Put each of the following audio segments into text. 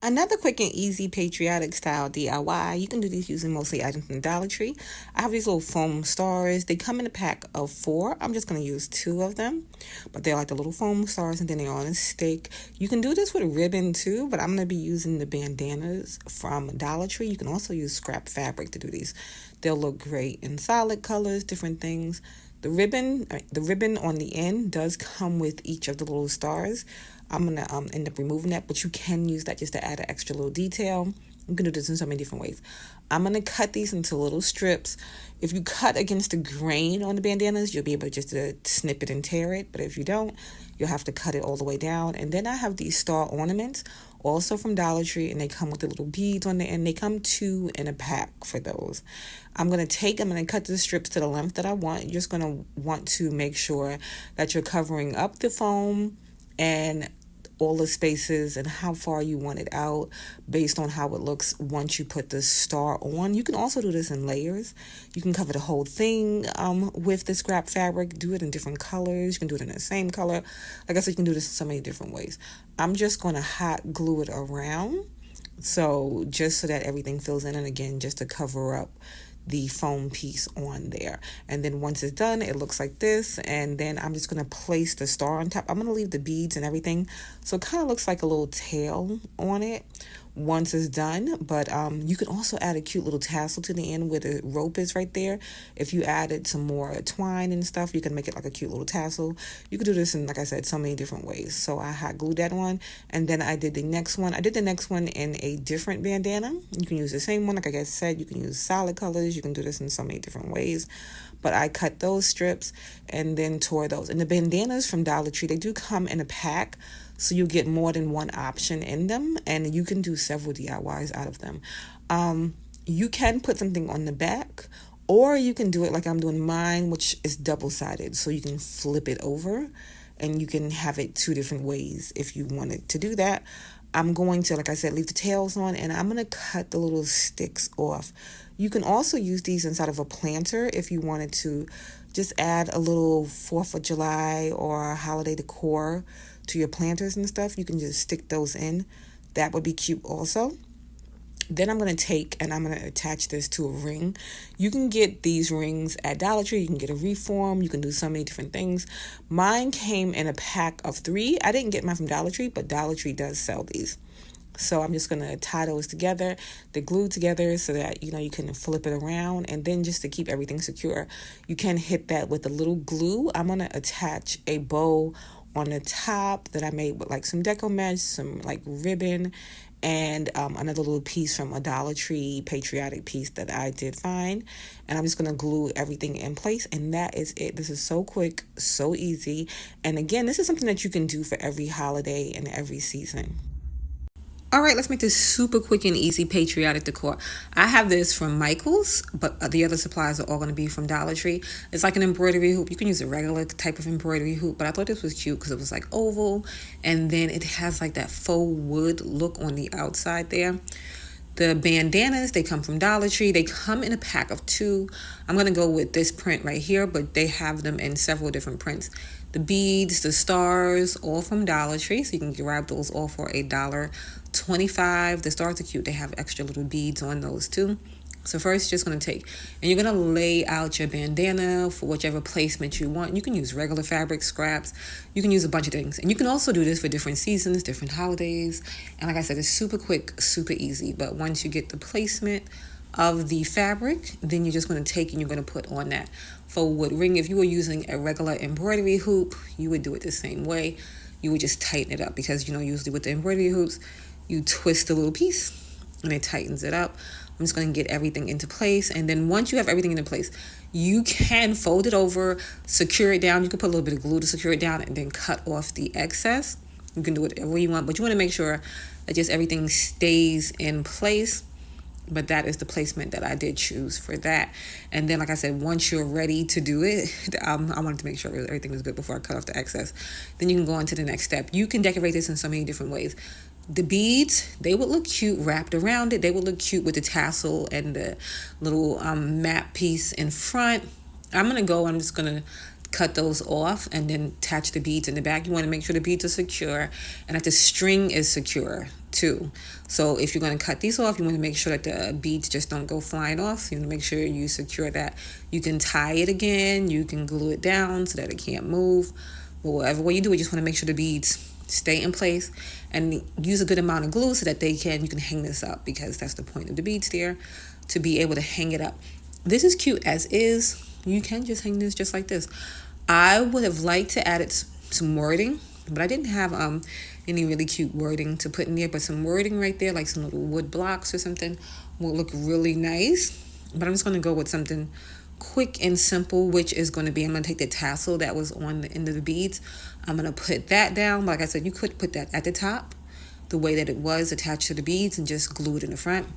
Another quick and easy patriotic style DIY. You can do these using mostly items from Dollar Tree. I have these little foam stars. They come in a pack of 4. I'm just going to use 2 of them, but they're like the little foam stars and then they're on a stick. You can do this with a ribbon too, but I'm going to be using the bandanas from Dollar Tree. You can also use scrap fabric to do these. They'll look great in solid colors, different things. The ribbon on the end does come with each of the little stars. I'm gonna end up removing that, but you can use that just to add an extra little detail. You can do this in so many different ways. I'm gonna cut these into little strips. If you cut against the grain on the bandanas, you'll be able just to snip it and tear it. But if you don't, you'll have to cut it all the way down. And then I have these star ornaments, also from Dollar Tree, and they come with the little beads on the end. They come 2 in a pack for those. I'm gonna cut the strips to the length that I want. You're just gonna want to make sure that you're covering up the foam and all the spaces and how far you want it out based on how it looks once you put the star on. You can also do this in layers. You can cover the whole thing with the scrap fabric. Do it in different colors. You can do it in the same color. Like I said, you can do this in so many different ways. I'm just going to hot glue it around. So just so that everything fills in, and again, just to cover up the foam piece on there. And then once it's done, it looks like this. And then I'm just going to place the star on top. I'm going to leave the beads and everything, so it kind of looks like a little tail on it once it's done. But you can also add a cute little tassel to the end where the rope is right there. If you added some more twine and stuff, you can make it like a cute little tassel. You could do this in, like I said, so many different ways. So I hot glued that one, and then I did the next one. I did the next one in a different bandana. You can use the same one, like I said. You can use solid colors. You can do this in so many different ways. But I cut those strips and then tore those. And the bandanas from Dollar Tree, they do come in a pack, so you get more than one option in them, and you can do several DIYs out of them. You can put something on the back, or you can do it like I'm doing mine, which is double-sided, so you can flip it over and you can have it 2 different ways if you wanted to do that. I'm going to, like I said, leave the tails on, and I'm going to cut the little sticks off. You can also use these inside of a planter if you wanted to just add a little 4th of July or holiday decor to your planters and stuff. You can just stick those in. That would be cute also. Then I'm going to take and I'm going to attach this to a ring. You can get these rings at Dollar Tree. You can get a reform. You can do so many different things. Mine came in a pack of 3. I didn't get mine from Dollar Tree, but Dollar Tree does sell these. So I'm just going to tie those together. They're glued together so that, you can flip it around. And then just to keep everything secure, you can hit that with a little glue. I'm going to attach a bow on the top that I made with like some deco mesh, some like ribbon, and another little piece from a Dollar Tree patriotic piece that I did find. And I'm just going to glue everything in place, and that is it. This is so quick, so easy. And again, this is something that you can do for every holiday and every season. All right, let's make this super quick and easy patriotic decor. I have this from Michael's, but the other supplies are all going to be from Dollar Tree. It's like an embroidery hoop. You can use a regular type of embroidery hoop, but I thought this was cute because it was like oval, and then it has like that faux wood look on the outside there. The bandanas, they come from Dollar Tree. They come in a pack of 2. I'm going to go with this print right here, but they have them in several different prints. The beads, the stars, all from Dollar Tree, so you can grab those all for $1.25. The stars are cute. They have extra little beads on those too. So first, you're just going to take, and you're going to lay out your bandana for whichever placement you want. You can use regular fabric, scraps. You can use a bunch of things. And you can also do this for different seasons, different holidays. And like I said, it's super quick, super easy. But once you get the placement of the fabric, then you're just going to take and you're going to put on that faux wood ring. If you were using a regular embroidery hoop, you would do it the same way. You would just tighten it up because, usually with the embroidery hoops, you twist a little piece and it tightens it up. I'm just going to get everything into place. And then once you have everything into place, you can fold it over, secure it down. You can put a little bit of glue to secure it down and then cut off the excess. You can do whatever you want, but you want to make sure that just everything stays in place. But that is the placement that I did choose for that. And then, like I said, once you're ready to do it, I wanted to make sure everything was good before I cut off the excess. Then you can go on to the next step. You can decorate this in so many different ways. The beads, they would look cute wrapped around it. They would look cute with the tassel and the little map piece in front. I'm just going to cut those off and then attach the beads in the back. You want to make sure the beads are secure and that the string is secure too. So if you're going to cut these off, you want to make sure that the beads just don't go flying off. You want to make sure you secure that. You can tie it again, you can glue it down so that it can't move. But whatever way you do it, you just want to make sure the beads stay in place and use a good amount of glue so that you can hang this up, because that's the point of the beads there, to be able to hang it up. This is cute as is. You can just hang this just like this. I would have liked to add some wording, but I didn't have any really cute wording to put in there. But some wording right there, like some little wood blocks or something, will look really nice. But I'm just going to go with something quick and simple, which is going to be, I'm going to take the tassel that was on the end of the beads. I'm going to put that down. Like I said, you could put that at the top, the way that it was attached to the beads, and just glue it in the front.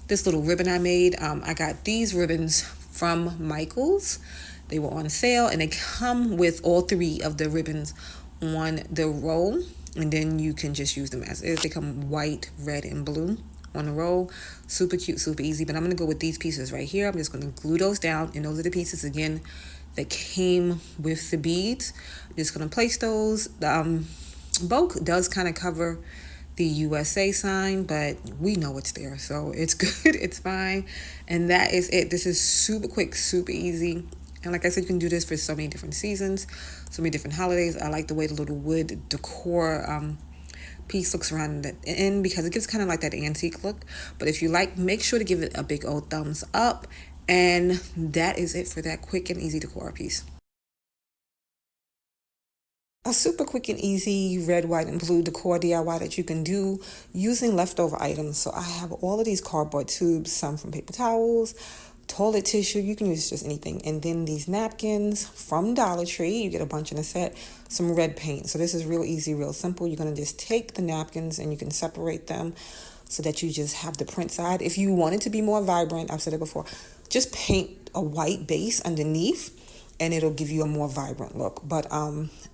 This little ribbon I made, I got these ribbons from Michael's. They were on sale, and they come with all 3 of the ribbons on the roll, and then you can just use them as is. They come white, red, and blue on the roll. Super cute, super easy. But I'm going to go with these pieces right here. I'm just going to glue those down, and those are the pieces again that came with the beads. I'm just going to place those. The bow does kind of cover the USA sign, but we know it's there, so it's good. It's fine. And that is it. This is super quick, super easy. And like I said, you can do this for so many different seasons, so many different holidays. I like the way the little wood decor piece looks around the end, because it gives kind of like that antique look. But if you like, make sure to give it a big old thumbs up. And that is it for that quick and easy decor piece. A super quick and easy red, white, and blue decor DIY that you can do using leftover items. So I have all of these cardboard tubes, some from paper towels, toilet tissue, you can use just anything. And then these napkins from Dollar Tree, you get a bunch in a set, some red paint. So this is real easy, real simple. You're going to just take the napkins and you can separate them so that you just have the print side. If you want it to be more vibrant, I've said it before, just paint a white base underneath and it'll give you a more vibrant look. But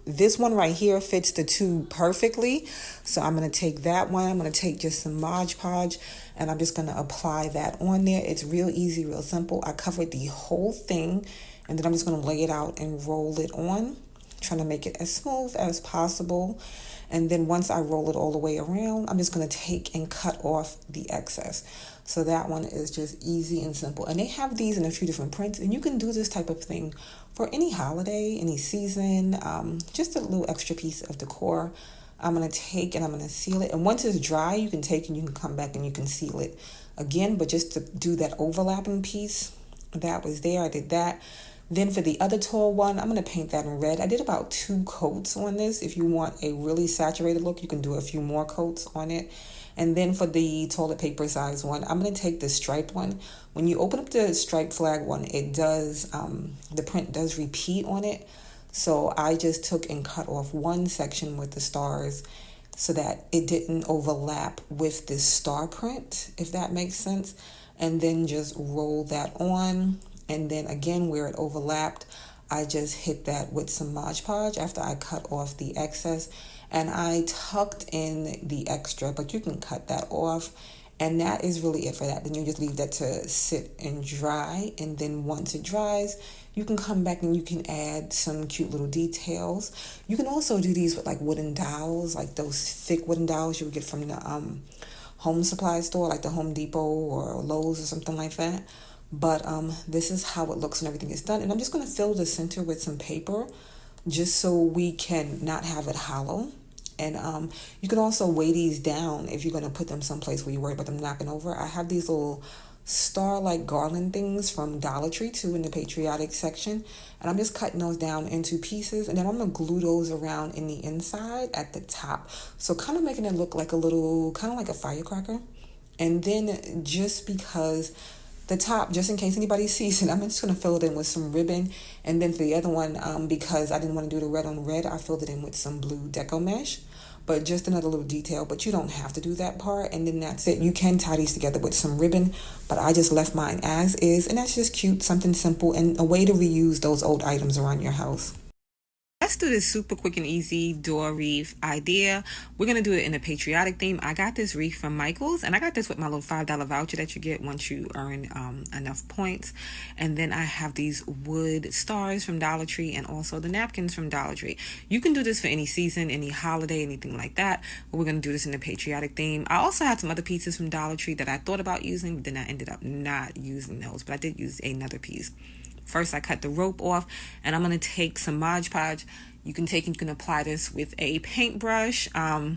this one right here fits the tube perfectly. So I'm going to take that one. I'm going to take just some Mod Podge and I'm just going to apply that on there. It's real easy, real simple. I covered the whole thing and then I'm just going to lay it out and roll it on, trying to make it as smooth as possible. And then once I roll it all the way around, I'm just going to take and cut off the excess. So that one is just easy and simple. And they have these in a few different prints. And you can do this type of thing for any holiday, any season, just a little extra piece of decor. I'm going to take and I'm going to seal it. And once it's dry, you can take and you can come back and you can seal it again. But just to do that overlapping piece, that was there. I did that. Then for the other tall one, I'm going to paint that in red. I did about 2 coats on this. If you want a really saturated look, you can do a few more coats on it. And then for the toilet paper size one, I'm going to take the striped one. When you open up the striped flag one, it does, the print does repeat on it. So I just took and cut off one section with the stars so that it didn't overlap with this star print, if that makes sense. And then just roll that on. And then again, where it overlapped, I just hit that with some Mod Podge after I cut off the excess. And I tucked in the extra, but you can cut that off. And that is really it for that. Then you just leave that to sit and dry. And then once it dries, you can come back and you can add some cute little details. You can also do these with like wooden dowels, like those thick wooden dowels you would get from the home supply store, like the Home Depot or Lowe's or something like that. But this is how it looks when everything is done. And I'm just going to fill the center with some paper just so we can not have it hollow. And you can also weigh these down if you're going to put them someplace where you worry about them knocking over. I have these little star-like garland things from Dollar Tree too in the Patriotic section. And I'm just cutting those down into pieces. And then I'm going to glue those around in the inside at the top. So kind of making it look like a little, kind of like a firecracker. And then just because the top, just in case anybody sees it, I'm just going to fill it in with some ribbon. And then for the other one, because I didn't want to do the red on red, I filled it in with some blue deco mesh. But just another little detail, but you don't have to do that part. And then that's it. You can tie these together with some ribbon, but I just left mine as is. And that's just cute, something simple, and a way to reuse those old items around your house. Let's do this super quick and easy door wreath idea. We're going to do it in a patriotic theme. I got this wreath from Michael's, and I got this with my little $5 voucher that you get once you earn enough points. And then I have these wood stars from Dollar Tree and also the napkins from Dollar Tree. You can do this for any season, any holiday, anything like that. But we're going to do this in a patriotic theme. I also had some other pieces from Dollar Tree that I thought about using, but then I ended up not using those. But I did use another piece. First, I cut the rope off, and I'm going to take some Mod Podge. You can apply this with a paintbrush. My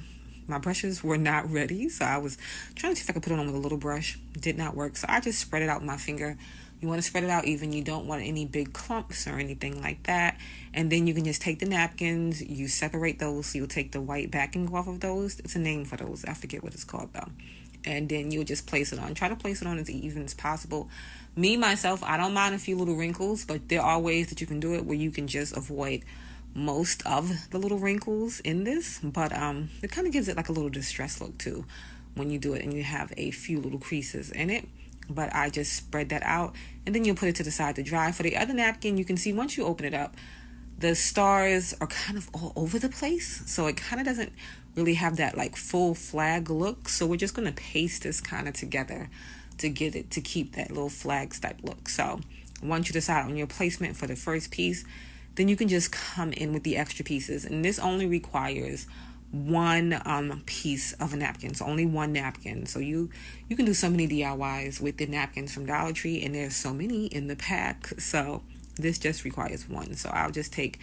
brushes were not ready, so I was trying to see if I could put it on with a little brush. Did not work, so I just spread it out with my finger. You want to spread it out even. You don't want any big clumps or anything like that. And then you can just take the napkins. You separate those, so you'll take the white backing off of those. It's a name for those. I forget what it's called, though. And then you'll just place it on. Try to place it on as even as possible. Me, myself, I don't mind a few little wrinkles, but there are ways that you can do it where you can just avoid most of the little wrinkles in this. But it kind of gives it like a little distressed look too when you do it and you have a few little creases in it. But I just spread that out, and then you'll put it to the side to dry. For the other napkin, you can see once you open it up, the stars are kind of all over the place, so it kind of doesn't really have that like full flag look. So we're just going to paste this kind of together to get it to keep that little flag type look. So once you decide on your placement for the first piece, then you can just come in with the extra pieces. And this only requires one piece of a napkin, so only one napkin. So you can do so many DIYs with the napkins from Dollar Tree, and there's so many in the pack, so this just requires one. So I'll just take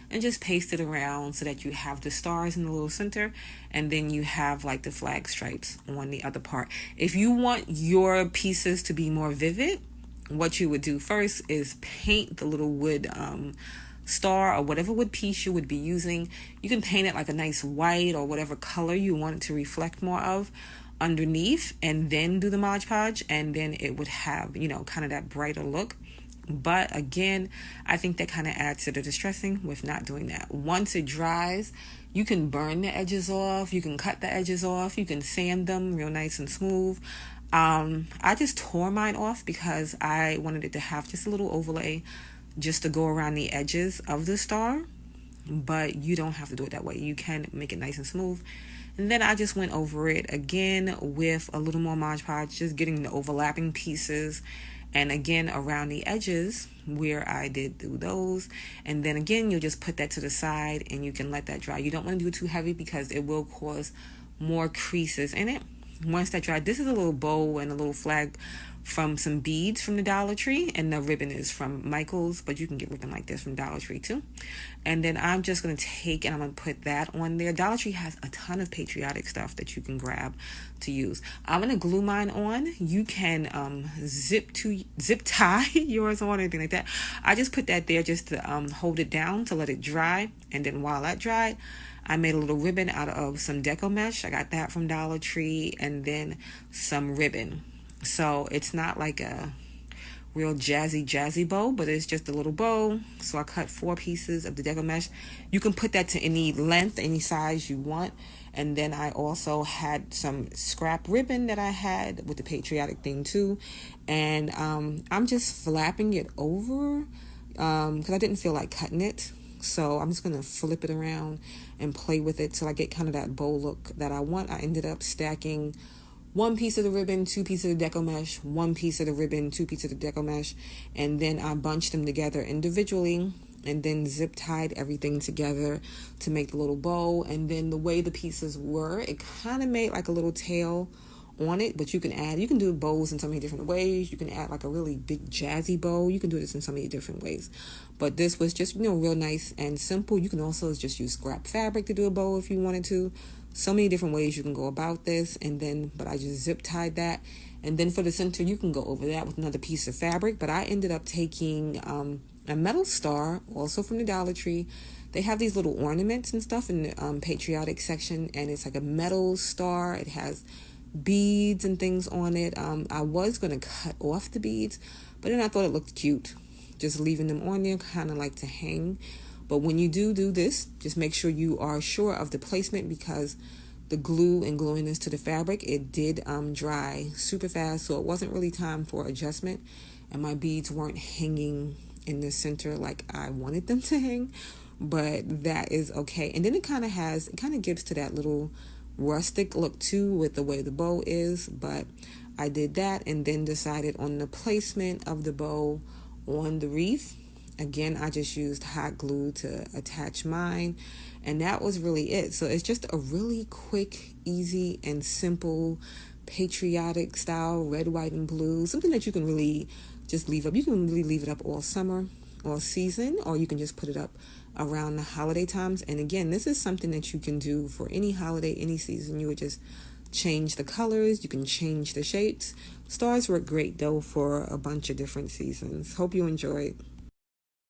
and just paste it around so that you have the stars in the little center, and then you have like the flag stripes on the other part. If you want your pieces to be more vivid, what you would do first is paint the little wood star or whatever wood piece you would be using. You can paint it like a nice white or whatever color you want it to reflect more of underneath, and then do the Mod Podge, and then it would have, kind of that brighter look. But again, I think that kind of adds to the distressing with not doing that. Once it dries, you can burn the edges off, you can cut the edges off, you can sand them real nice and smooth. I just tore mine off because I wanted it to have just a little overlay just to go around the edges of the star, but you don't have to do it that way. You can make it nice and smooth. And then I just went over it again with a little more Mod Podge, just getting the overlapping pieces, and again around the edges where I did do those. And then again, you'll just put that to the side and you can let that dry. You don't want to do it too heavy because it will cause more creases in it. Once that dry, this is a little bow and a little flag from some beads from the Dollar Tree, and the ribbon is from Michael's, but you can get ribbon like this from Dollar Tree too. And then I'm just going to take and I'm going to put that on there. Dollar Tree has a ton of patriotic stuff that you can grab to use. I'm going to glue mine on. You can zip tie yours on, anything like that. I just put that there just to hold it down to let it dry. And then while that dried, I made a little ribbon out of some deco mesh. I got that from Dollar Tree, and then some ribbon. So it's not like a real jazzy bow, but it's just a little bow. So I cut 4 pieces of the deco mesh. You can put that to any length, any size you want. And then I also had some scrap ribbon that I had with the patriotic theme too. And I'm just flapping it over because I didn't feel like cutting it. So I'm just going to flip it around and play with it till I get kind of that bow look that I want. I ended up stacking 1 piece of the ribbon, 2 pieces of the deco mesh, 1 piece of the ribbon, 2 pieces of the deco mesh, and then I bunched them together individually and then zip tied everything together to make the little bow. And then the way the pieces were, it kind of made like a little tail on it, but you can do bows in so many different ways. You can add like a really big jazzy bow. You can do this in so many different ways, but this was just real nice and simple. You can also just use scrap fabric to do a bow if you wanted to. So many different ways you can go about this. And then, but I just zip tied that. And then for the center, you can go over that with another piece of fabric. But I ended up taking a metal star, also from the Dollar Tree. They have these little ornaments and stuff in the patriotic section, and it's like a metal star. It has beads and things on it. I was going to cut off the beads, but then I thought it looked cute, just leaving them on there, kind of like to hang. But when you do this, just make sure you are sure of the placement, because the glue and gluing this to the fabric, it did dry super fast, so it wasn't really time for adjustment, and my beads weren't hanging in the center like I wanted them to hang. but that is okay. And then it kind of gives to that little rustic look too with the way the bow is. But I did that and then decided on the placement of the bow on the wreath. Again, I just used hot glue to attach mine, and that was really it. So it's just a really quick, easy, and simple patriotic style red, white, and blue. Something that you can really just leave up. You can really leave it up all summer, all season, or you can just put it up around the holiday times. And again, this is something that you can do for any holiday, any season. You would just change the colors, you can change the shapes. Stars work great though for a bunch of different seasons. Hope you enjoyed.